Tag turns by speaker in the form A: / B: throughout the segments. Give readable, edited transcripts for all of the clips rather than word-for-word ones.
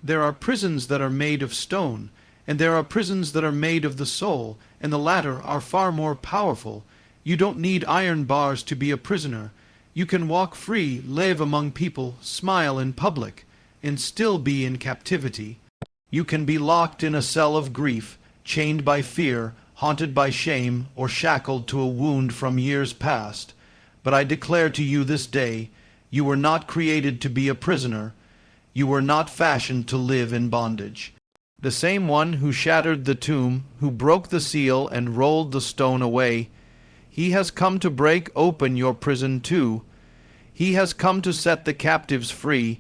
A: There are prisons that are made of stone, and there are prisons that are made of the soul, and the latter are far more powerful. You don't need iron bars to be a prisoner. You can walk free, live among people, smile in public, and still be in captivity. You can be locked in a cell of grief, chained by fear, haunted by shame, or shackled to a wound from years past. But I declare to you this day, you were not created to be a prisoner. You were not fashioned to live in bondage. The same one who shattered the tomb, who broke the seal and rolled the stone away, he has come to break open your prison too. He has come to set the captives free,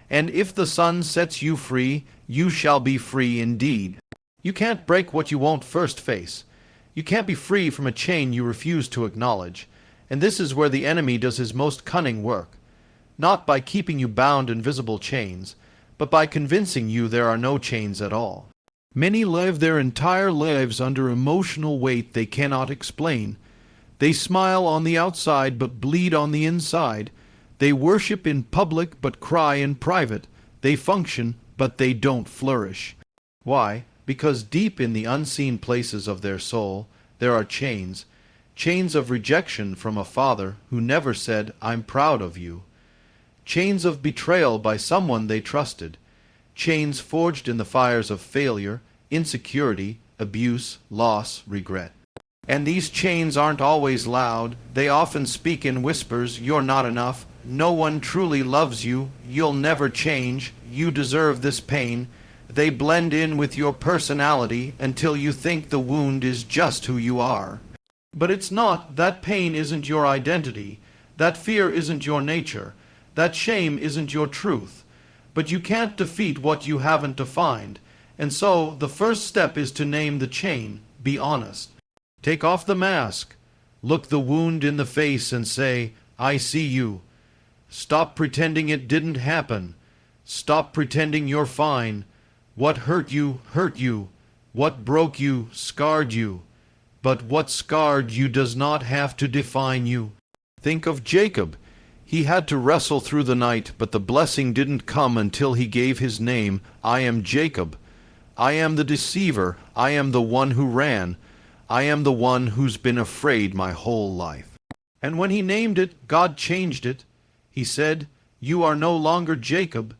A: and if the Son sets you free, you shall be free indeed. You can't break what you won't first face. You can't be free from a chain you refuse to acknowledge, and this is where the enemy does his most cunning work. Not by keeping you bound in visible chains, but by convincing you there are no chains at all. Many live their entire lives under emotional weight they cannot explain. They smile on the outside but bleed on the inside. They worship in public but cry in private. They function but they don't flourish. Why? Because deep in the unseen places of their soul there are chains, chains of rejection from a father who never said, "I'm proud of you." Chains of betrayal by someone they trusted, chains forged in the fires of failure, insecurity, abuse, loss, regret. And these chains aren't always loud. They often speak in whispers. You're not enough. No one truly loves you. You'll never change. You deserve this pain. They blend in with your personality until you think the wound is just who you are. But it's not. That pain isn't your identity. That fear isn't your nature. That shame isn't your truth. But you can't defeat what you haven't defined. And so the first step is to name the chain. Be honest. Take off the mask. Look the wound in the face and say, "I see you." Stop pretending it didn't happen. Stop pretending you're fine. What hurt you, hurt you. What broke you, scarred you. But what scarred you does not have to define you. Think of Jacob. He had to wrestle through the night, but the blessing didn't come until he gave his name. I am Jacob. I am the deceiver. I am the one who ran. I am the one who's been afraid my whole life. And when he named it, God changed it. He said, "You are no longer Jacob.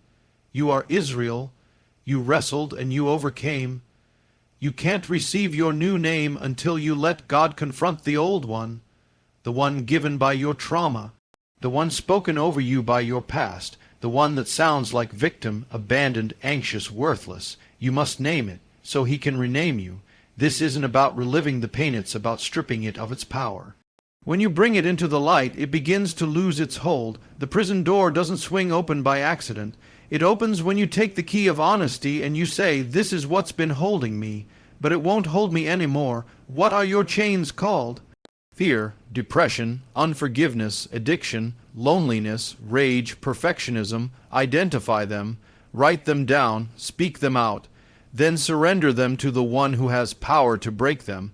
A: You are Israel. You wrestled and you overcame. You can't receive your new name until you let God confront the old one, the one given by your trauma. The one spoken over you by your past, the one that sounds like victim, abandoned, anxious, worthless. You must name it, so he can rename you. This isn't about reliving the pain, it's about stripping it of its power. When you bring it into the light, it begins to lose its hold. The prison door doesn't swing open by accident. It opens when you take the key of honesty and you say, "This is what's been holding me, but it won't hold me anymore." What are your chains called? Fear, depression, unforgiveness, addiction, loneliness, rage, perfectionism. Identify them, write them down, speak them out, then surrender them to the one who has power to break them,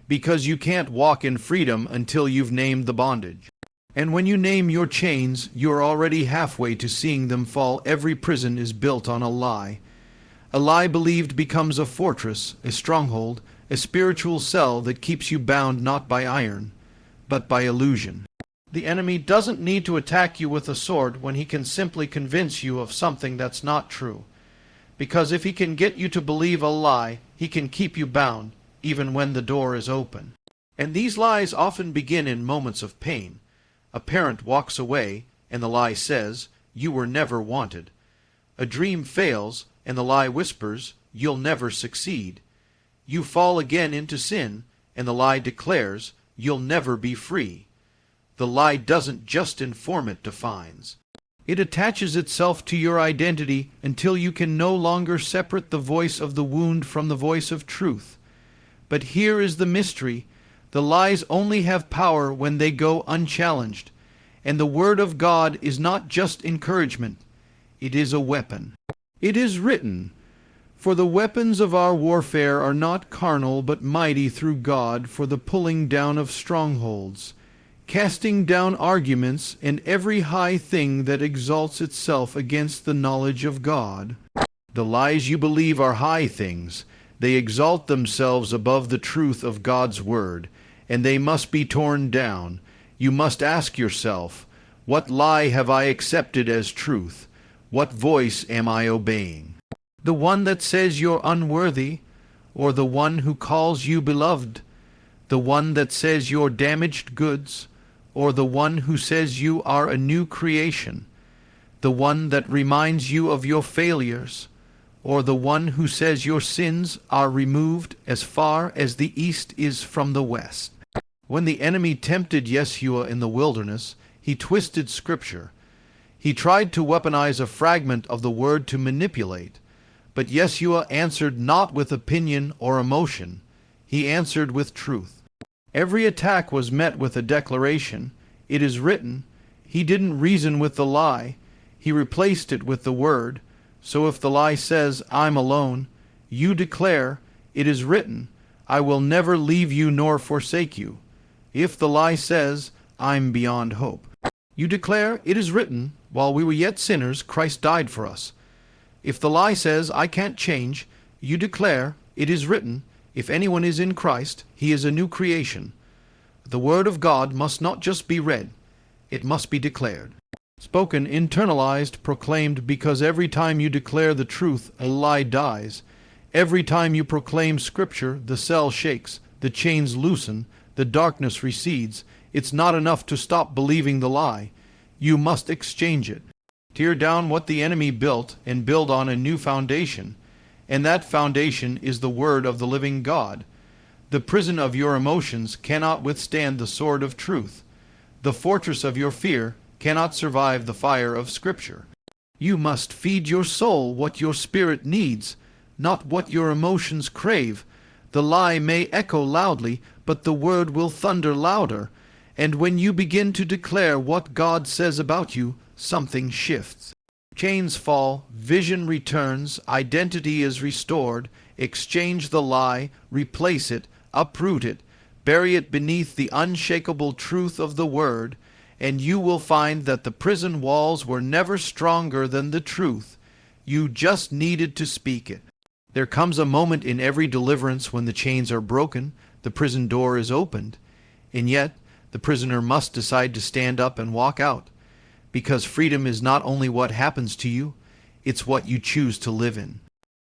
A: because you can't walk in freedom until you've named the bondage. And when you name your chains, you're already halfway to seeing them fall. Every prison is built on a lie. A lie believed becomes a fortress, a stronghold, a spiritual cell that keeps you bound not by iron, but by illusion. The enemy doesn't need to attack you with a sword when he can simply convince you of something that's not true. Because if he can get you to believe a lie, he can keep you bound, even when the door is open. And these lies often begin in moments of pain. A parent walks away, and the lie says, "You were never wanted." A dream fails, and the lie whispers, "You'll never succeed." You fall again into sin, and the lie declares, "You'll never be free." The lie doesn't just inform, it defines. It attaches itself to your identity until you can no longer separate the voice of the wound from the voice of truth. But here is the mystery. The lies only have power when they go unchallenged. And the Word of God is not just encouragement. It is a weapon. It is written, "For the weapons of our warfare are not carnal, but mighty through God for the pulling down of strongholds, casting down arguments and every high thing that exalts itself against the knowledge of God."
B: The lies you believe are high things. They exalt themselves above the truth of God's word, and they must be torn down. You must ask yourself, what lie have I accepted as truth? What voice am I obeying? The one that says you're unworthy, or the one who calls you beloved? The one that says you're damaged goods, or the one who says you are a new creation? The one that reminds you of your failures, or the one who says your sins are removed as far as the east is from the west? When the enemy tempted Yeshua in the wilderness, he twisted Scripture. He tried to weaponize a fragment of the Word to manipulate, but Yeshua answered not with opinion or emotion. He answered with truth. Every attack was met with a declaration. It is written. He didn't reason with the lie. He replaced it with the Word. So if the lie says, I'm alone, you declare, it is written, I will never leave you nor forsake you. If the lie says, I'm beyond hope, you declare, it is written, while we were yet sinners, Christ died for us. If the lie says, I can't change, you declare, it is written, if anyone is in Christ, he is a new creation. The Word of God must not just be read, it must be declared. Spoken, internalized, proclaimed, because every time you declare the truth, a lie dies. Every time you proclaim Scripture, the cell shakes, the chains loosen, the darkness recedes. It's not enough to stop believing the lie. You must exchange it. Tear down what the enemy built and build on a new foundation. And that foundation is the Word of the living God. The prison of your emotions cannot withstand the sword of truth. The fortress of your fear cannot survive the fire of Scripture. You must feed your soul what your spirit needs, not what your emotions crave. The lie may echo loudly, but the Word will thunder louder. And when you begin to declare what God says about you, something shifts. Chains fall, vision returns, identity is restored. Exchange the lie, replace it, uproot it, bury it beneath the unshakable truth of the Word, and you will find that the prison walls were never stronger than the truth. You just needed to speak it. There comes a moment in every deliverance when the chains are broken, the prison door is opened, and yet the prisoner must decide to stand up and walk out, because freedom is not only what happens to you, it's what you choose to live in.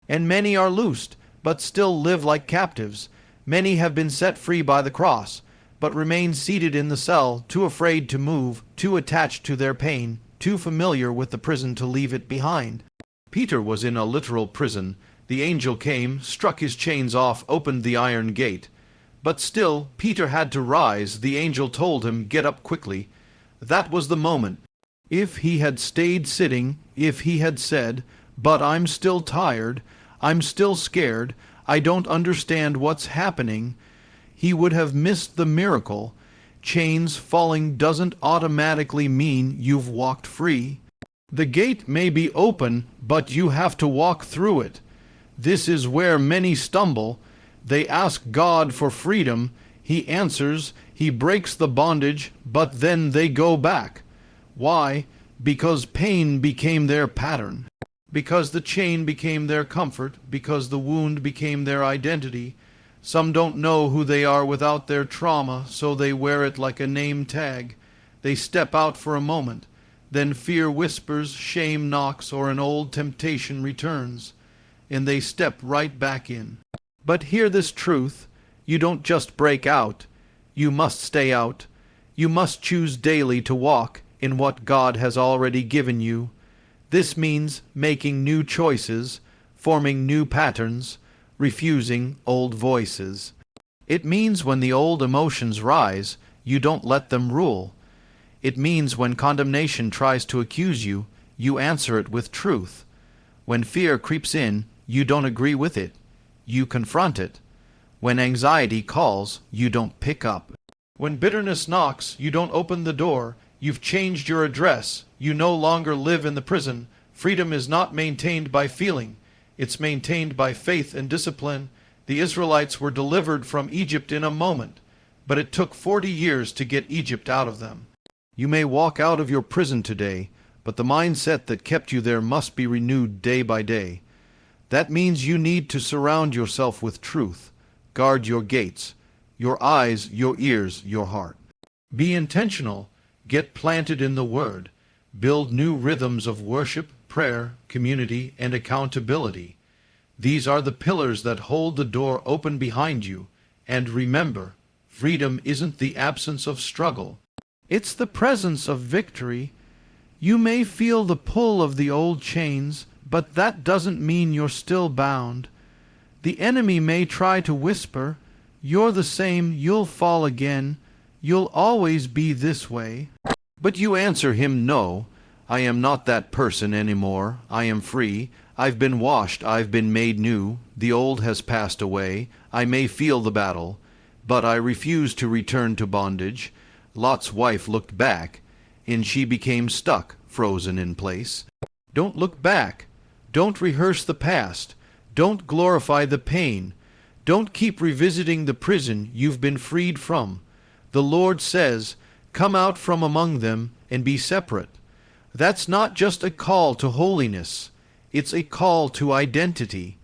B: And many are loosed, but still live like captives. Many have been set free by the cross, but remain seated in the cell, too afraid to move, too attached to their pain, too familiar with the prison to leave it behind. Peter was in a literal prison. The angel came, struck his chains off, opened the iron gate. But still, Peter had to rise. The angel told him, get up quickly. That was the moment. If he had stayed sitting, if he had said, but I'm still tired, I'm still scared, I don't understand what's happening, he would have missed the miracle. Chains falling doesn't automatically mean you've walked free. The gate may be open, but you have to walk through it. This is where many stumble. They ask God for freedom. He answers. He breaks the bondage, but then they go back. Why? Because pain became their pattern. Because the chain became their comfort. Because the wound became their identity. Some don't know who they are without their trauma, so they wear it like a name tag. They step out for a moment. Then fear whispers, shame knocks, or an old temptation returns, and they step right back in. But hear this truth. You don't just break out. You must stay out. You must choose daily to walk in what God has already given you. This means making new choices, forming new patterns, refusing old voices. It means when the old emotions rise, you don't let them rule. It means when condemnation tries to accuse you, you answer it with truth. When fear creeps in, you don't agree with it. You confront it. When anxiety calls, you don't pick up. When bitterness knocks, you don't open the door. You've changed your address. You no longer live in the prison. Freedom is not maintained by feeling. It's maintained by faith and discipline. The Israelites were delivered from Egypt in a moment, but it took 40 years to get Egypt out of them. You may walk out of your prison today, but the mindset that kept you there must be renewed day by day. That means you need to surround yourself with truth. Guard your gates, your eyes, your ears, your heart.
A: Be intentional. Get planted in the Word. Build new rhythms of worship, prayer, community, and accountability. These are the pillars that hold the door open behind you. And remember, freedom isn't the absence of struggle. It's the presence of victory. You may feel the pull of the old chains, but that doesn't mean you're still bound. The enemy may try to whisper, "You're the same, you'll fall again, you'll always be this way."
B: But you answer him, "No, I am not that person anymore. I am free. I've been washed. I've been made new. The old has passed away. I may feel the battle, but I refuse to return to bondage." Lot's wife looked back, and she became stuck, frozen in place. Don't look back. Don't rehearse the past. Don't glorify the pain. Don't keep revisiting the prison you've been freed from. The Lord says, "Come out from among them and be separate." That's not just a call to holiness. It's a call to identity.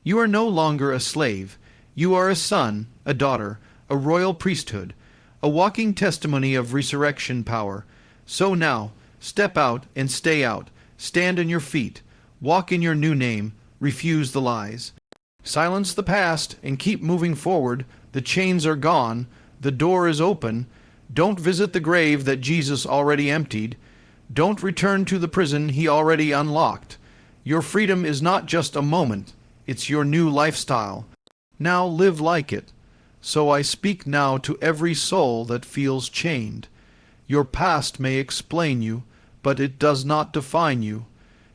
B: You are no longer a slave. You are a son, a daughter, a royal priesthood, a walking testimony of resurrection power. So now, step out and stay out. Stand on your feet. Walk in your new name. Refuse the lies. Silence the past and keep moving forward. The chains are gone. The door is open. Don't visit the grave that Jesus already emptied. Don't return to the prison he already unlocked. Your freedom is not just a moment. It's your new lifestyle. Now live like it. So I speak now to every soul that feels chained. Your past may explain you, but it does not define you.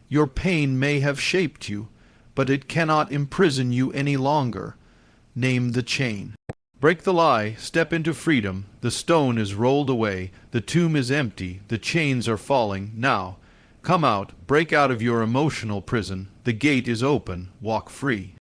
B: Your pain may have shaped you, but it cannot imprison you any longer. Name the chain. Break the lie, step into freedom. The stone is rolled away, the tomb is empty, the chains are falling. Now, come out, break out of your emotional prison. The gate is open, walk free.